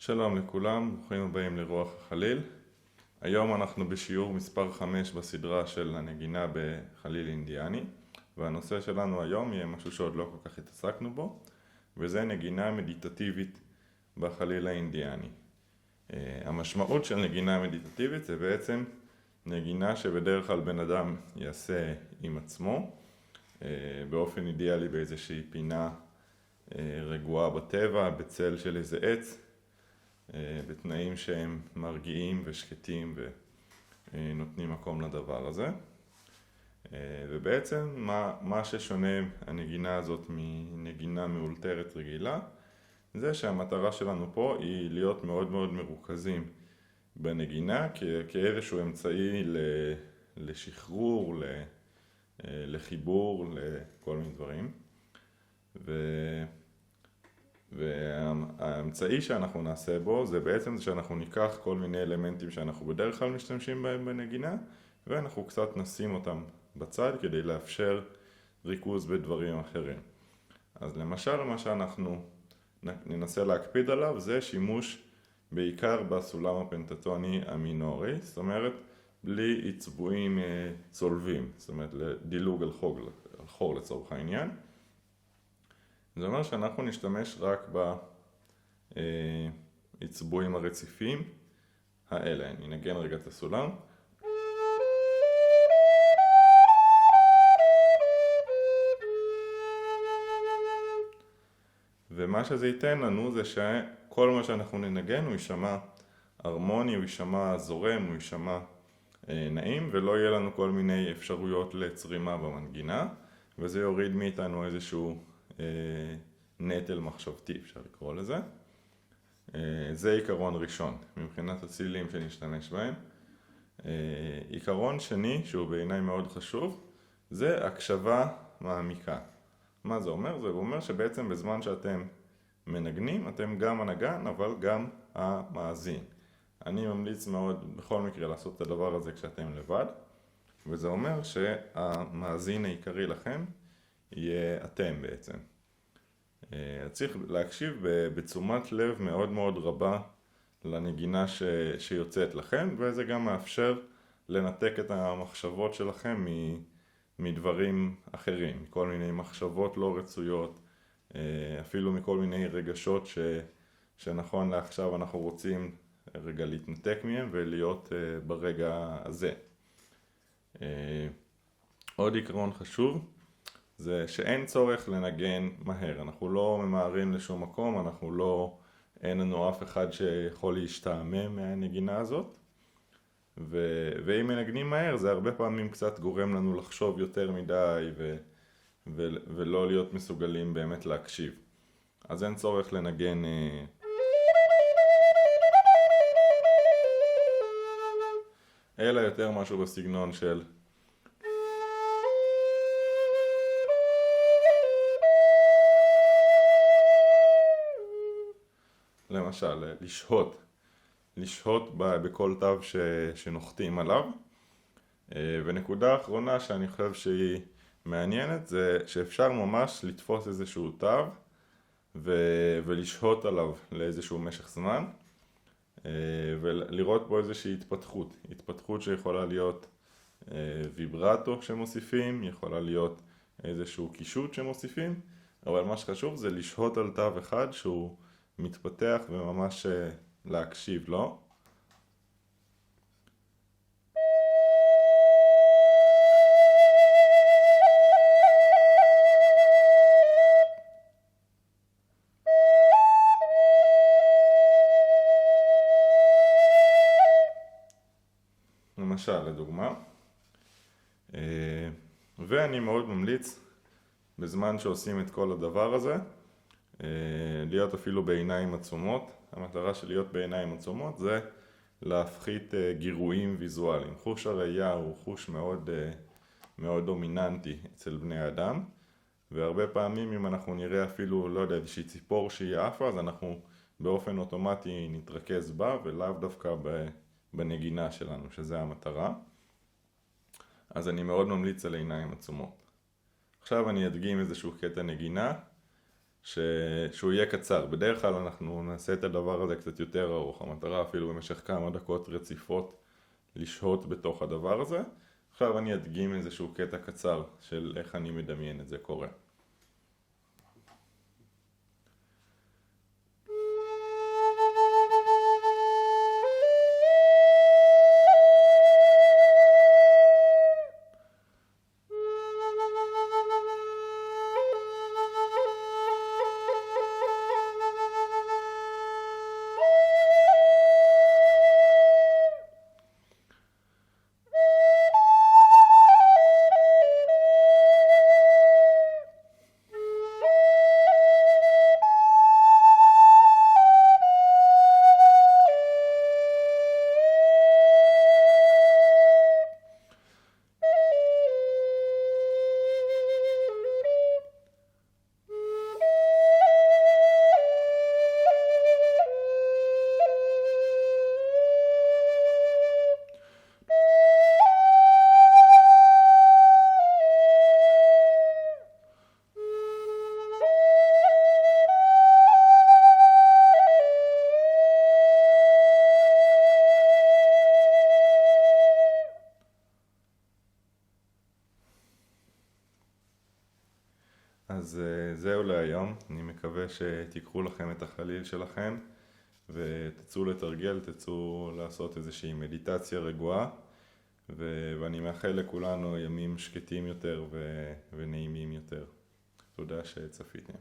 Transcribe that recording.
שלום לכולם, ברוכים הבאים לרוח החליל. היום אנחנו בשיעור מספר 5 בסדרה של הנגינה בחליל אינדיאני, והנושא שלנו היום יהיה משהו שעוד לא כל כך התעסקנו בו, וזה נגינה מדיטטיבית בחליל האינדיאני. המשמעות של נגינה מדיטטיבית זה בעצם נגינה שבדרך כלל בן אדם יעשה עם עצמו, באופן אידיאלי באיזושהי פינה רגועה בטבע, בצל של איזה עץ, בתנאים שהם מרגיעים ושקטים ונותנים מקום לדבר הזה. ובעצם מה ששונה הנגינה הזאת מנגינה מאולתרת רגילה, זה שהמטרה שלנו פה היא להיות מאוד מאוד מרוכזים בנגינה כאיזשהו אמצעי לשחרור, לחיבור, לכל מיני דברים. והאמצעי שאנחנו נעשה בו זה בעצם שאנחנו ניקח כל מיני אלמנטים שאנחנו בדרך כלל משתמשים בהם בנגינה, ואנחנו קצת נשים אותם בצד כדי לאפשר ריכוז בדברים אחרים. אז למשל מה שאנחנו ננסה להקפיד עליו זה שימוש בעיקר בסולם הפנטטוני המינורי, זאת אומרת בלי עצבועים צולבים, זאת אומרת לדילוג על חור לצורך העניין. זה אומר שאנחנו נשתמש רק בעצבועים הרציפים האלה. אני נגן רגע את הסולם. ומה שזה ייתן לנו זה שכל מה שאנחנו ננגן הוא יישמע הרמוני, הוא יישמע זורם, הוא יישמע נעים, ולא יהיה לנו כל מיני אפשרויות לצרימה במנגינה, וזה יוריד מאיתנו איזשהו נטל מחשבתי, אפשר לקרוא לזה. זה עיקרון ראשון מבחינת הצילים שנשתמש בהם. עיקרון שני, שהוא בעיניי מאוד חשוב, זה הקשבה מעמיקה. מה זה אומר? זה אומר שבעצם בזמן שאתם מנגנים, אתם גם הנגן, אבל גם המאזין. אני ממליץ מאוד בכל מקרה לעשות את הדבר הזה כשאתם לבד, וזה אומר שהמאזין העיקרי לכם יהיה אתם בעצם. צריך להקשיב בתשומת לב מאוד מאוד רבה לנגינה שיוצאת לכם, וזה גם מאפשר לנתק את המחשבות שלכם מדברים אחרים, מכל מיני מחשבות לא רצויות, אפילו מכל מיני רגשות שנכון לעכשיו אנחנו רוצים רגע להתנתק מהם ולהיות ברגע הזה. עוד עיקרון חשוב זה שאין צורך לנגן מהר, אנחנו לא ממהרים לשום מקום, אין לנו אף אחד שיכול להשתעמם מהנגינה הזאת, ואם מנגנים מהר זה הרבה פעמים קצת גורם לנו לחשוב יותר מדי ולא להיות מסוגלים באמת להקשיב. אז אין צורך לנגן אלא יותר משהו בסגנון של למשל, לשהות בכל תו שנוחתים עליו. ונקודה האחרונה שאני חושב שהיא מעניינת זה שאפשר ממש לתפוס איזשהו תו ולשהות עליו לאיזשהו משך זמן ולראות בו איזושהי התפתחות שיכולה להיות ויברטו שמוסיפים, יכולה להיות איזשהו קישוט שמוסיפים, אבל מה שחשוב זה לשהות על תו אחד שהוא מתפתח וממש להקשיב לו. למשל, לדוגמה. ואני מאוד ממליץ בזמן שעושים את כל הדבר הזה להיות אפילו בעיניים עצומות. המטרה של להיות בעיניים עצומות זה להפחית גירויים ויזואליים. חוש הראייה הוא חוש מאוד, מאוד דומיננטי אצל בני האדם, והרבה פעמים אם אנחנו נראה אפילו, לא יודע, איזושהי ציפור שהיא עפה, אז אנחנו באופן אוטומטי נתרכז בה ולאו דווקא בנגינה שלנו, שזה המטרה. אז אני מאוד ממליץ על עיניים עצומות. עכשיו אני אדגים איזשהו קטע נגינה שהוא יהיה קצר. בדרך כלל אנחנו נעשה את הדבר הזה קצת יותר ארוך, המטרה אפילו במשך כמה דקות רציפות לשהות בתוך הדבר הזה. עכשיו אני אדגים איזשהו קטע קצר של איך אני מדמיין את זה קורה. אז זהו להיום, אני מקווה שתיקחו לכם את החליל שלכם ותצאו לתרגל, תצאו לעשות איזושהי מדיטציה רגועה, ואני מאחל לכולנו ימים שקטים יותר ונעימים יותר. תודה שצפיתם.